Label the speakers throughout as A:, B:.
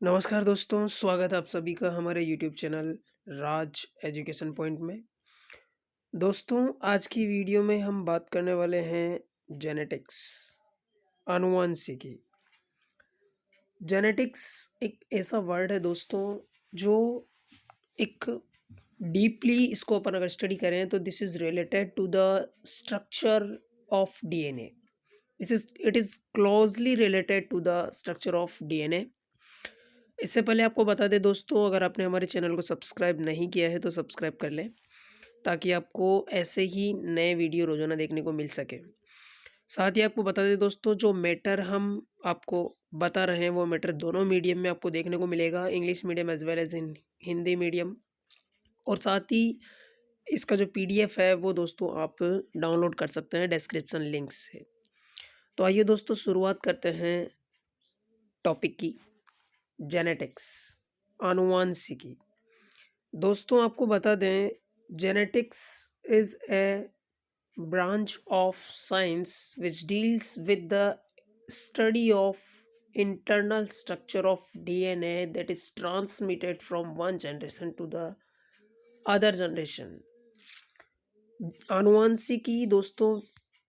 A: नमस्कार दोस्तों, स्वागत है आप सभी का हमारे यूट्यूब चैनल राज एजुकेशन पॉइंट में। दोस्तों, आज की वीडियो में हम बात करने वाले हैं जेनेटिक्स, आनुवंशिकी। जेनेटिक्स एक ऐसा वर्ड है दोस्तों, जो एक डीपली इसको अपन अगर स्टडी करें तो this is related to the structure of DNA. It is closely related to the structure of DNA. इससे पहले आपको बता दें दोस्तों, अगर आपने हमारे चैनल को सब्सक्राइब नहीं किया है तो सब्सक्राइब कर लें, ताकि आपको ऐसे ही नए वीडियो रोज़ाना देखने को मिल सके। साथ ही आपको बता दें दोस्तों, जो मैटर हम आपको बता रहे हैं वो मैटर दोनों मीडियम में आपको देखने को मिलेगा, English medium as well as in Hindi medium. और साथ ही इसका जो पीडीएफ है वो दोस्तों आप डाउनलोड कर सकते हैं डिस्क्रिप्शन लिंक से। तो आइए दोस्तों, शुरुआत करते हैं टॉपिक की। जेनेटिक्स, आनुवंशिकी। दोस्तों आपको बता दें, genetics is a branch of science which deals with the study of internal structure of DNA that is transmitted from one generation to the other generation। आनुवंशिकी दोस्तों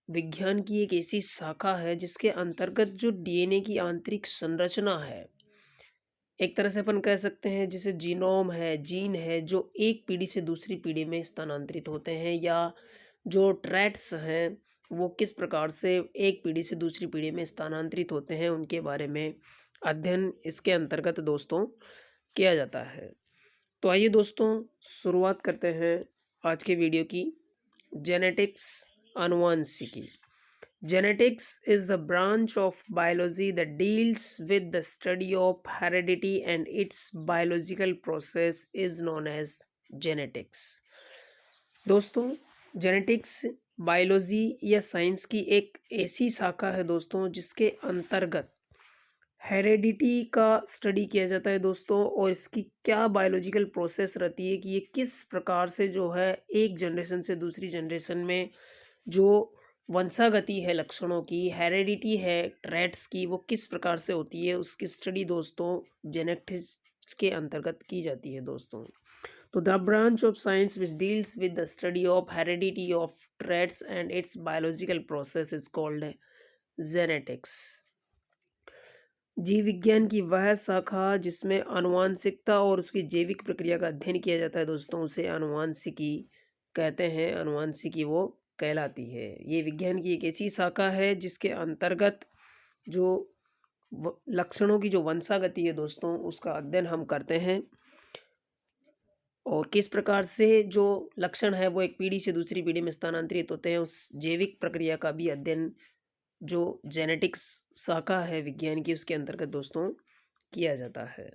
A: विज्ञान की एक ऐसी शाखा है जिसके अंतर्गत जो डीएनए की आंतरिक संरचना है, एक तरह से अपन कह सकते हैं जैसे जीनोम है, जीन है, जो एक पीढ़ी से दूसरी पीढ़ी में स्थानांतरित होते हैं, या जो ट्रैट्स हैं वो किस प्रकार से एक पीढ़ी से दूसरी पीढ़ी में स्थानांतरित होते हैं, उनके बारे में अध्ययन इसके अंतर्गत दोस्तों किया जाता है। तो आइए दोस्तों, शुरुआत करते हैं आज के वीडियो की। जेनेटिक्स, आनुवंशिकी। Genetics is the branch of biology that deals with the study of heredity, and its biological process is known as genetics। दोस्तों, जेनेटिक्स बायोलॉजी या साइंस की एक ऐसी शाखा है दोस्तों जिसके अंतर्गत हेरेडिटी का स्टडी किया जाता है दोस्तों, और इसकी क्या बायोलॉजिकल प्रोसेस रहती है कि ये किस प्रकार से जो है एक जनरेशन से दूसरी जनरेशन में जो वंशागति है लक्षणों की, हेरेडिटी है ट्रेट्स की, वो किस प्रकार से होती है, उसकी स्टडी दोस्तों जेनेटिक्स के अंतर्गत की जाती है दोस्तों। तो the branch of science which deals with the study of heredity of traits and it's biological process is called genetics. जीव विज्ञान की वह शाखा जिसमें आनुवांशिकता और उसकी जैविक प्रक्रिया का अध्ययन किया जाता है दोस्तों, उसे आनुवांशिकी कहते हैं, आनुवांशिकी वो कहलाती है। ये विज्ञान की एक ऐसी शाखा है जिसके अंतर्गत जो लक्षणों की जो वंशागति है दोस्तों, उसका अध्ययन हम करते हैं, और किस प्रकार से जो लक्षण है वो एक पीढ़ी से दूसरी पीढ़ी में स्थानांतरित होते हैं, उस जैविक प्रक्रिया का भी अध्ययन जो जेनेटिक्स शाखा है विज्ञान की, उसके अंतर्गत दोस्तों किया जाता है।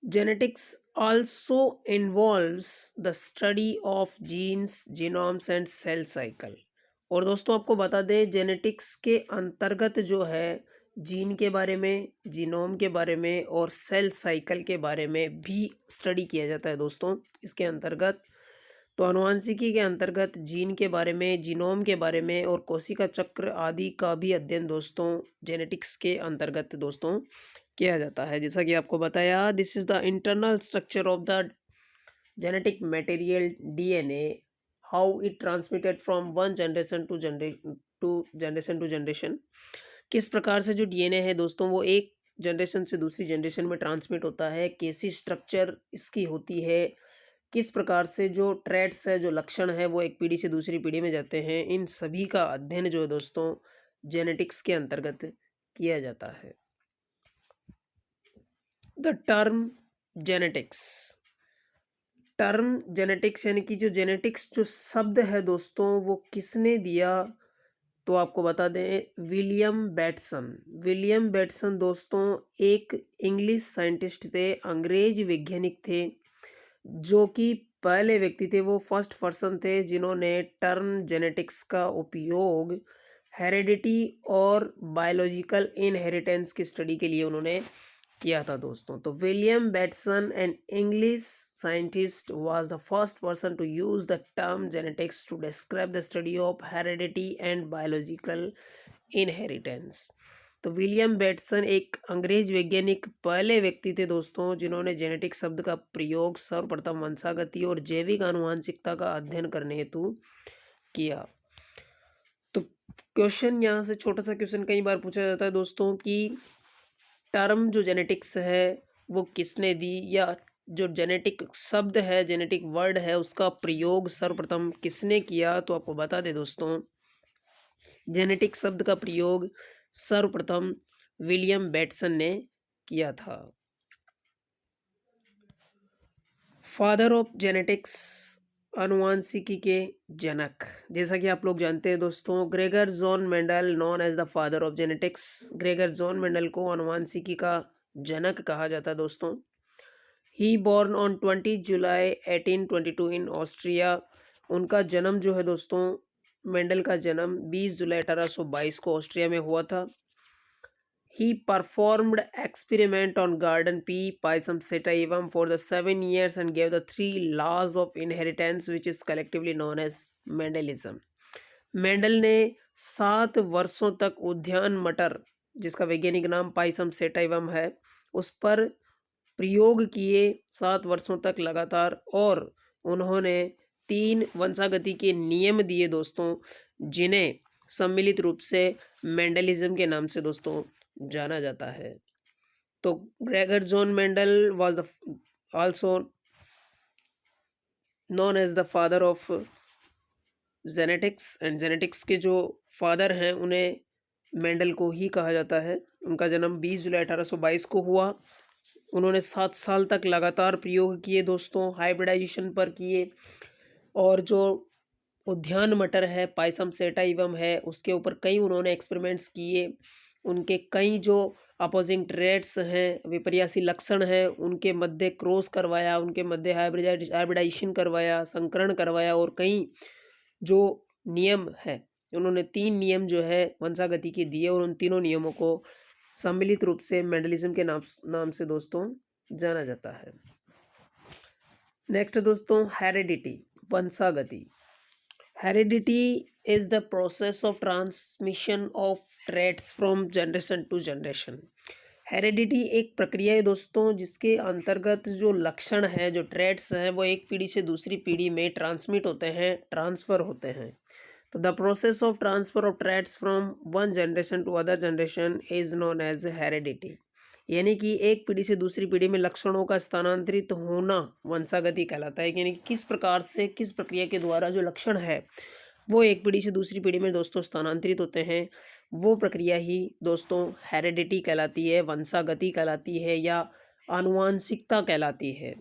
A: Genetics also involves the study of genes, genomes and cell cycle। और दोस्तों आपको बता दें, जेनेटिक्स के अंतर्गत जो है जीन के बारे में, जीनोम के बारे में और सेल साइकिल के बारे में भी स्टडी किया जाता है दोस्तों इसके अंतर्गत। तो आनुवंशिकी के अंतर्गत जीन के बारे में, जीनोम के बारे में और कोशिका चक्र आदि का भी अध्ययन दोस्तों जेनेटिक्स के अंतर्गत दोस्तों किया जाता है। जैसा कि आपको बताया, this is the internal structure of the genetic material DNA, how it transmitted from one generation to generation. किस प्रकार से जो डीएनए है दोस्तों वो एक जनरेशन से दूसरी जनरेशन में ट्रांसमिट होता है, कैसी स्ट्रक्चर इसकी होती है, किस प्रकार से जो ट्रेट्स है, जो लक्षण है वो एक पीढ़ी से दूसरी पीढ़ी में जाते हैं, इन सभी का अध्ययन जो है दोस्तों जेनेटिक्स के अंतर्गत किया जाता है। The term genetics, term genetics यानी कि जो जेनेटिक्स जो शब्द है दोस्तों वो किसने दिया, तो आपको बता दें विलियम बेटसन। विलियम बेटसन दोस्तों एक इंग्लिश साइंटिस्ट थे, अंग्रेज वैज्ञानिक थे, जो कि पहले व्यक्ति थे, वो फर्स्ट पर्सन थे जिन्होंने टर्म जेनेटिक्स का उपयोग हेरेडिटी और बायोलॉजिकल इनहेरिटेंस की स्टडी के लिए उन्होंने किया था दोस्तों। तो William Bateson an English scientist was the first person to use the term genetics to describe the study of heredity and biological inheritance. तो विलियम बेटसन एक अंग्रेज वैज्ञानिक पहले व्यक्ति थे दोस्तों जिन्होंने जेनेटिक शब्द का प्रयोग सर्वप्रथम वंशागति और जैविक आनुवंशिकता का अध्ययन करने हेतु किया। तो क्वेश्चन यहाँ से छोटा सा क्वेश्चन कई बार पूछा जाता है दोस्तों कि टर्म जो जेनेटिक्स है वो किसने दी, या जो जेनेटिक शब्द है, जेनेटिक वर्ड है, उसका प्रयोग सर्वप्रथम किसने किया। तो आपको बता दें दोस्तों, जेनेटिक शब्द का प्रयोग सर्वप्रथम विलियम बेटसन ने किया था। फादर ऑफ जेनेटिक्स, आनुवांशिकी के जनक, जैसा कि आप लोग जानते हैं दोस्तों, Gregor John Mendel known as the father of genetics. Gregor John Mendel को आनुवांशिकी का जनक कहा जाता है दोस्तों। He born on 20 July 1822 in Austria. उनका जन्म जो है दोस्तों, मेंडल का जन्म 20 जुलाई 1822 को ऑस्ट्रिया में हुआ था। He performed experiment on garden pea, Pisum sativum for the 7 years and gave the 3 laws of inheritance which is collectively known as Mendelism. Mendel ने 7 वर्षों तक उद्यान मटर, जिसका वैज्ञानिक नाम पाइसम सेटाइवम है, उस पर प्रयोग किए 7 वर्षों तक लगातार, और उन्होंने 3 वंशागति के नियम दिए दोस्तों, जिन्हें सम्मिलित रूप से मेंडलिज्म के नाम से दोस्तों जाना जाता है। तो Gregor John Mendel was also known as the father of genetics, and genetics के जो फादर हैं उन्हें मेंडल को ही कहा जाता है। उनका जन्म 20 जुलाई 1822 को हुआ। उन्होंने 7 साल तक लगातार प्रयोग किए दोस्तों, हाइब्रिडाइजेशन पर किए, और जो उद्यान मटर है, पाइसम सेटाइवम है, उसके ऊपर कई उन्होंने एक्सपेरिमेंट्स किए। उनके कई जो अपोजिंग ट्रेड्स हैं, विपर्यासी लक्षण हैं, उनके मध्य क्रॉस करवाया, उनके मध्य हाइब्रिडाइजेशन करवाया, संकरण करवाया, और कई जो नियम है, उन्होंने 3 नियम जो है वंशागति के दिए, और उन तीनों नियमों को सम्मिलित रूप से मेंडलिज्म के नाम से दोस्तों जाना जाता है। नेक्स्ट दोस्तों, हेरिडिटी, वंशागति। Heredity is the process of transmission of traits from generation to generation. Heredity एक प्रक्रिया है दोस्तों जिसके अंतर्गत जो लक्षण है, जो ट्रेड्स हैं, वो एक पीढ़ी से दूसरी पीढ़ी में ट्रांसमिट होते हैं, ट्रांसफ़र होते हैं। तो the process of transfer of traits from one generation to other generation is known as heredity. यानी कि एक पीढ़ी से दूसरी पीढ़ी में लक्षणों का स्थानांतरित होना वंशागति कहलाता है। यानी कि किस प्रकार से, किस प्रक्रिया के द्वारा जो लक्षण है वो एक पीढ़ी से दूसरी पीढ़ी में दोस्तों स्थानांतरित होते हैं, वो प्रक्रिया ही दोस्तों हेरिडिटी कहलाती है, वंशागति कहलाती है, या आनुवांशिकता कहलाती है।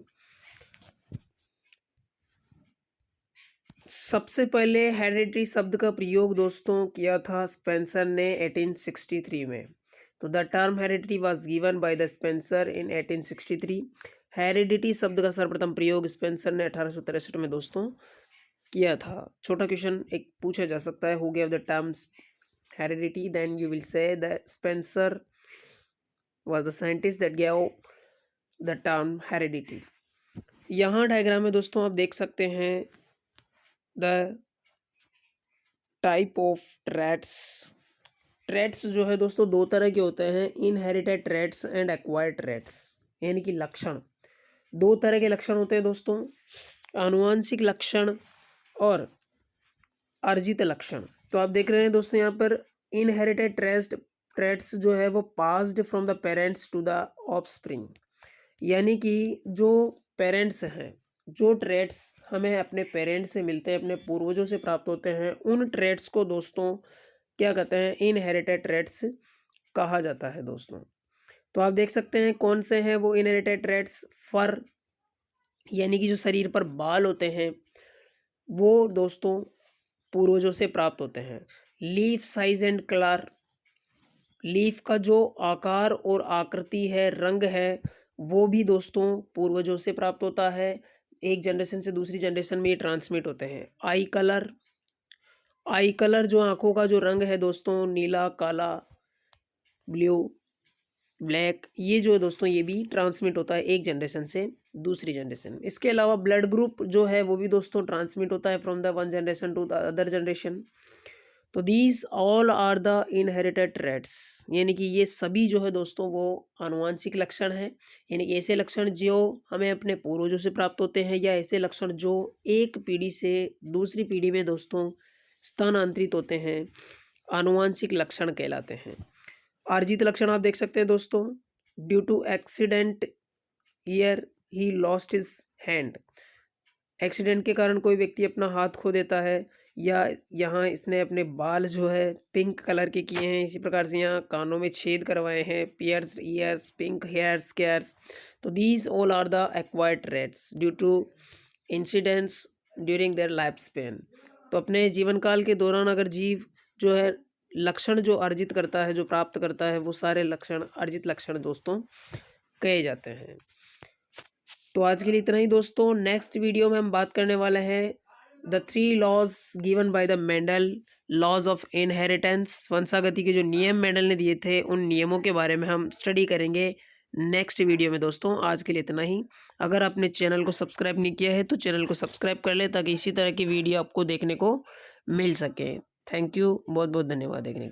A: सबसे पहले हेरिडिटी शब्द का प्रयोग दोस्तों किया था स्पेंसर ने 1863 में। तो the term heredity was given by the Spencer in 1863। Heredity शब्द का सर्वप्रथम प्रयोग स्पेंसर ने 1863 में दोस्तों किया था। छोटा क्वेश्चन एक पूछा जा सकता है, who gave the terms heredity, then you will say the Spencer was the scientist that gave the term heredity. यहाँ डायग्राम में दोस्तों आप देख सकते हैं the type of traits. Traits जो है दोस्तों 2 तरह के होते हैं, inherited traits and acquired traits. यानी कि लक्षण 2 तरह के लक्षण होते हैं दोस्तों, आनुवांशिक लक्षण और अर्जित लक्षण। तो आप देख रहे हैं दोस्तों यहाँ पर इनहेरिटेड ट्रेड्स जो है वो passed from the parents to the offspring. यानी कि जो पेरेंट्स हैं, जो ट्रेड्स हमें अपने पेरेंट्स से मिलते हैं, अपने पूर्वजों से प्राप्त होते हैं, उन ट्रेड्स को दोस्तों क्या कहते हैं, इनहेरिटेड ट्रेड्स कहा जाता है दोस्तों। तो आप देख सकते हैं कौन से हैं वो इनहेरिटेड ट्रेड्स। फर, यानी कि जो शरीर पर बाल होते हैं, वो दोस्तों पूर्वजों से प्राप्त होते हैं। Leaf size and colour, leaf का जो आकार और आकृति है, रंग है, वो भी दोस्तों पूर्वजों से प्राप्त होता है। एक जनरेशन से दूसरी जनरेशन में ये ट्रांसमिट होते हैं। आई कलर, आई कलर जो आंखों का जो रंग है दोस्तों, नीला, काला, ब्लू, ब्लैक, ये जो है दोस्तों ये भी ट्रांसमिट होता है एक जनरेशन से दूसरी जनरेशन में। इसके अलावा ब्लड ग्रुप जो है वो भी दोस्तों ट्रांसमिट होता है from the one generation to the other generation. तो these all are the inherited traits, यानी कि ये सभी जो है दोस्तों वो आनुवांशिक लक्षण हैं, यानी कि ऐसे लक्षण जो हमें अपने पूर्वजों से प्राप्त होते हैं या ऐसे लक्षण जो एक पीढ़ी से दूसरी पीढ़ी में दोस्तों स्थानांतरित होते हैं, आनुवांशिक लक्षण कहलाते हैं। अर्जित लक्षण आप देख सकते हैं दोस्तों, due to accident here he lost his hand, accident के कारण कोई व्यक्ति अपना हाथ खो देता है, या यहाँ इसने अपने बाल जो है पिंक कलर के किए हैं, इसी प्रकार से यहाँ कानों में छेद करवाए हैं, pierce ears, pink hair scars. तो these all are the acquired traits due to incidents during their life span. तो अपने जीवन काल के दौरान अगर जीव जो है लक्षण जो अर्जित करता है, जो प्राप्त करता है, वो सारे लक्षण अर्जित लक्षण दोस्तों कहे जाते हैं। तो आज के लिए इतना ही दोस्तों। नेक्स्ट वीडियो में हम बात करने वाले हैं the 3 laws given by the Mendel, laws of inheritance, वंशागति के जो नियम मेंडल ने दिए थे उन नियमों के बारे में हम स्टडी करेंगे नेक्स्ट वीडियो में दोस्तों। आज के लिए इतना ही। अगर आपने चैनल को सब्सक्राइब नहीं किया है तो चैनल को सब्सक्राइब कर ले, ताकि इसी तरह की वीडियो आपको देखने को मिल सके। थैंक यू, बहुत बहुत धन्यवाद देखने के लिए।